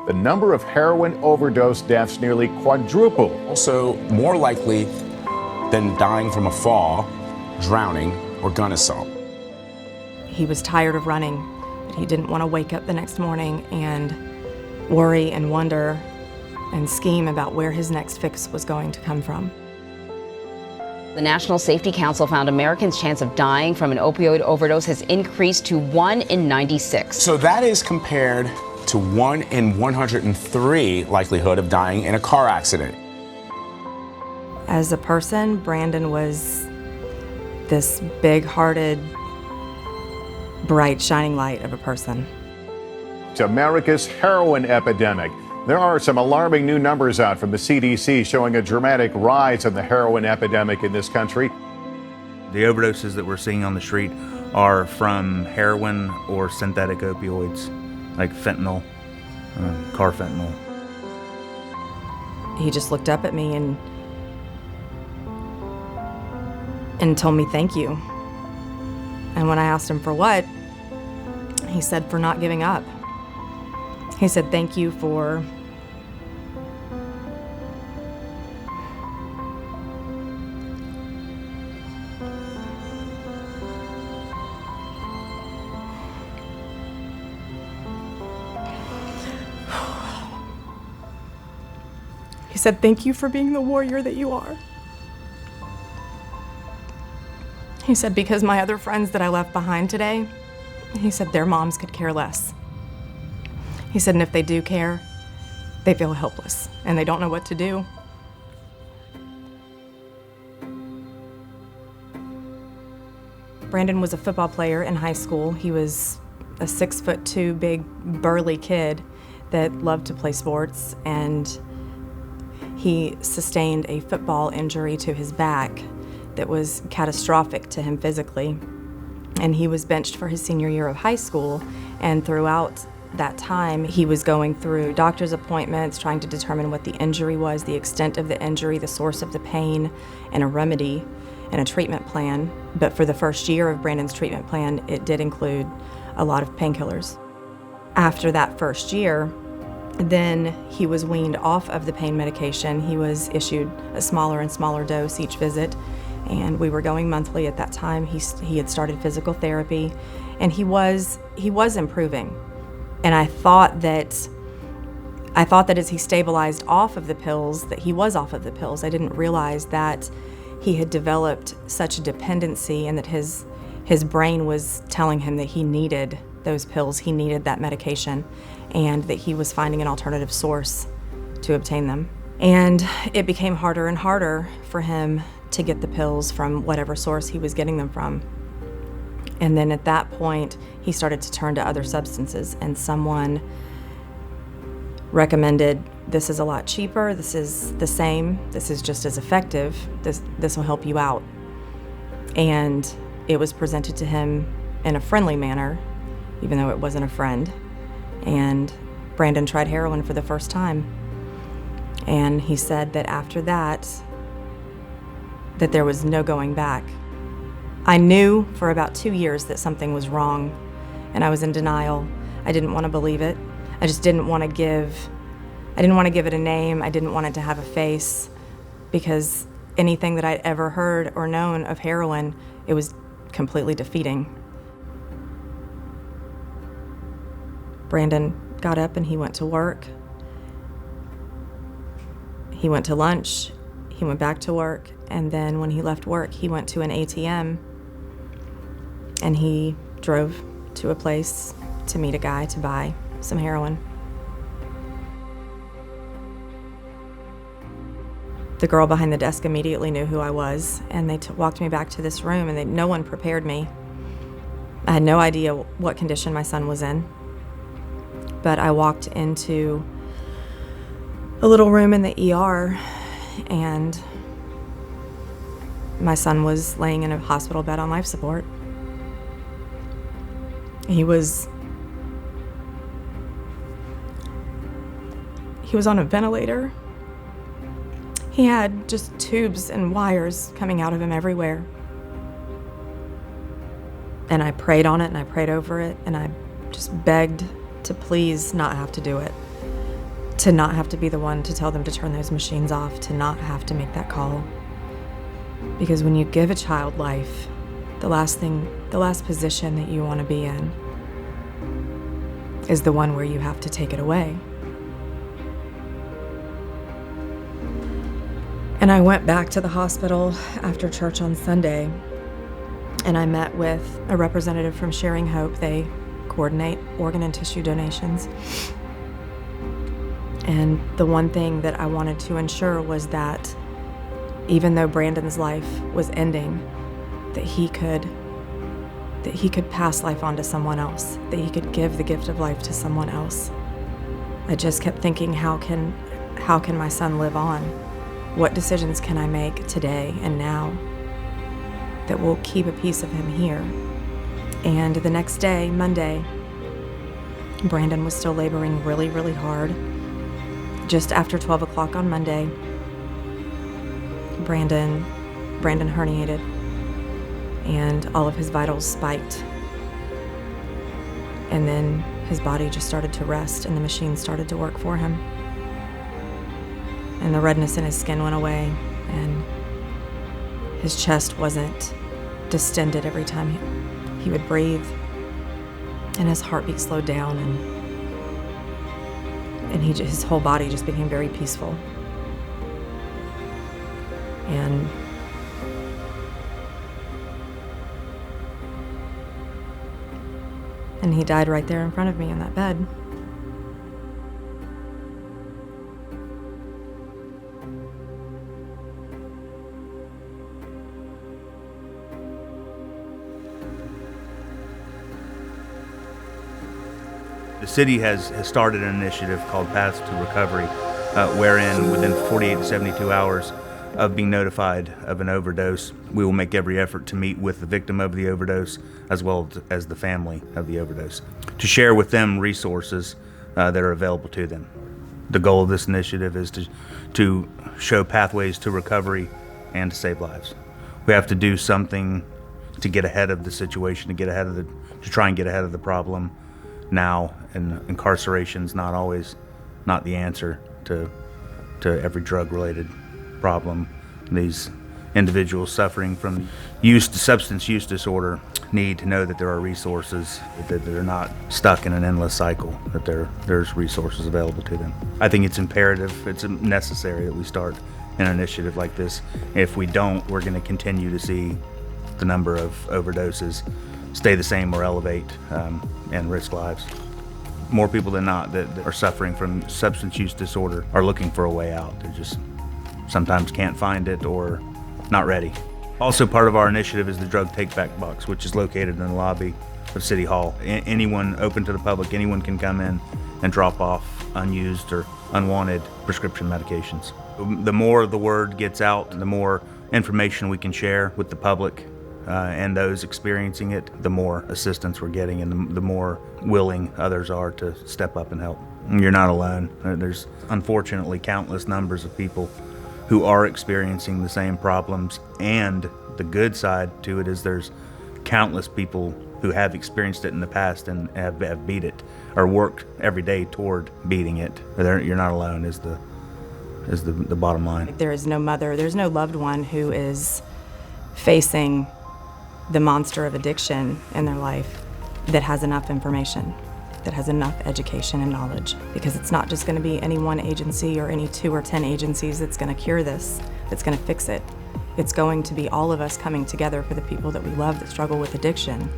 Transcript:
the number of heroin overdose deaths nearly quadrupled. Also more likely than dying from a fall, drowning, or gun assault. He was tired of running, but he didn't want to wake up the next morning and worry and wonder and scheme about where his next fix was going to come from. The National Safety Council found Americans' chance of dying from an opioid overdose has increased to 1 in 96. So that is compared to 1 in 103 likelihood of dying in a car accident. As a person, Brandon was this big-hearted, bright, shining light of a person. It's America's heroin epidemic. There are some alarming new numbers out from the CDC showing a dramatic rise in the heroin epidemic in this country. The overdoses that we're seeing on the street are from heroin or synthetic opioids, like fentanyl, carfentanil. He just looked up at me and told me thank you. And when I asked him for what, he said for not giving up. He said thank you for He said, thank you for being the warrior that you are. He said, because my other friends that I left behind today, he said their moms could care less. He said, and if they do care, they feel helpless and they don't know what to do. Brandon was a football player in high school. He was a 6'2" big burly kid that loved to play sports, and he sustained a football injury to his back that was catastrophic to him physically. And he was benched for his senior year of high school, and throughout that time he was going through doctor's appointments, trying to determine what the injury was, the extent of the injury, the source of the pain, and a remedy and a treatment plan. But for the first year of Brandon's treatment plan, it did include a lot of painkillers. After that first year, then he was weaned off of the pain medication. He was issued a smaller and smaller dose each visit, and we were going monthly at that time. He had started physical therapy, and he was improving. And I thought that as he stabilized off of the pills, that he was off of the pills. I didn't realize that he had developed such a dependency, and that his brain was telling him that he needed those pills, he needed that medication, and that he was finding an alternative source to obtain them. And it became harder and harder for him to get the pills from whatever source he was getting them from. And then at that point, he started to turn to other substances, and someone recommended, this is a lot cheaper, this is the same, this is just as effective, this will help you out. And it was presented to him in a friendly manner, even though it wasn't a friend. And Brandon tried heroin for the first time. And he said that after that there was no going back. I knew for about 2 years that something was wrong, and I was in denial. I didn't want to believe it. I just didn't want to give it a name. I didn't want it to have a face, because anything that I'd ever heard or known of heroin, it was completely defeating. Brandon got up and he went to work. He went to lunch, he went back to work, and then when he left work, he went to an ATM and he drove to a place to meet a guy to buy some heroin. The girl behind the desk immediately knew who I was, and they walked me back to this room, and no one prepared me. I had no idea what condition my son was in, but I walked into a little room in the ER, and my son was laying in a hospital bed on life support. He was on a ventilator. He had just tubes and wires coming out of him everywhere. And I prayed on it, and I prayed over it, and I just begged to please not have to do it. to not have to be the one to tell them to turn those machines off, to not have to make that call. Because when you give a child life, the last position that you want to be in is the one where you have to take it away. And I went back to the hospital after church on Sunday, and I met with a representative from Sharing Hope. They coordinate organ and tissue donations. And the one thing that I wanted to ensure was that even though Brandon's life was ending, that he could pass life on to someone else, that he could give the gift of life to someone else. I just kept thinking, how can my son live on? What decisions can I make today and now that will keep a piece of him here? And the next day, Monday, Brandon was still laboring really, really hard. Just after 12 o'clock on Monday, Brandon herniated and all of his vitals spiked. And then his body just started to rest and the machine started to work for him. And the redness in his skin went away and his chest wasn't distended every time he would breathe. And his heartbeat slowed down and his whole body just became very peaceful. And he died right there in front of me in that bed. The city has started an initiative called Paths to Recovery, wherein within 48 to 72 hours of being notified of an overdose, we will make every effort to meet with the victim of the overdose as well as the family of the overdose, to share with them resources that are available to them. The goal of this initiative is to show pathways to recovery and to save lives. We have to do something to get ahead of the situation, to try and get ahead of the problem now, and incarceration's not the answer to every drug-related problem. These individuals suffering from substance use disorder need to know that there are resources, that they're not stuck in an endless cycle, that there's resources available to them. I think it's imperative, it's necessary that we start an initiative like this. If we don't, we're going to continue to see the number of overdoses stay the same or elevate and risk lives. More people than not that are suffering from substance use disorder are looking for a way out. They just sometimes can't find it or not ready. Also, part of our initiative is the drug take-back box, which is located in the lobby of City Hall. Anyone open to the public, anyone can come in and drop off unused or unwanted prescription medications. The more the word gets out, the more information we can share with the public and those experiencing it, the more assistance we're getting and the more willing others are to step up and help. You're not alone. There's unfortunately countless numbers of people who are experiencing the same problems, and the good side to it is there's countless people who have experienced it in the past and have beat it or worked every day toward beating it. You're not alone is the bottom line. There is no mother, there's no loved one who is facing the monster of addiction in their life that has enough information, that has enough education and knowledge, because it's not just going to be any one agency or any 2 or 10 agencies that's going to cure this, that's going to fix it. It's going to be all of us coming together for the people that we love that struggle with addiction.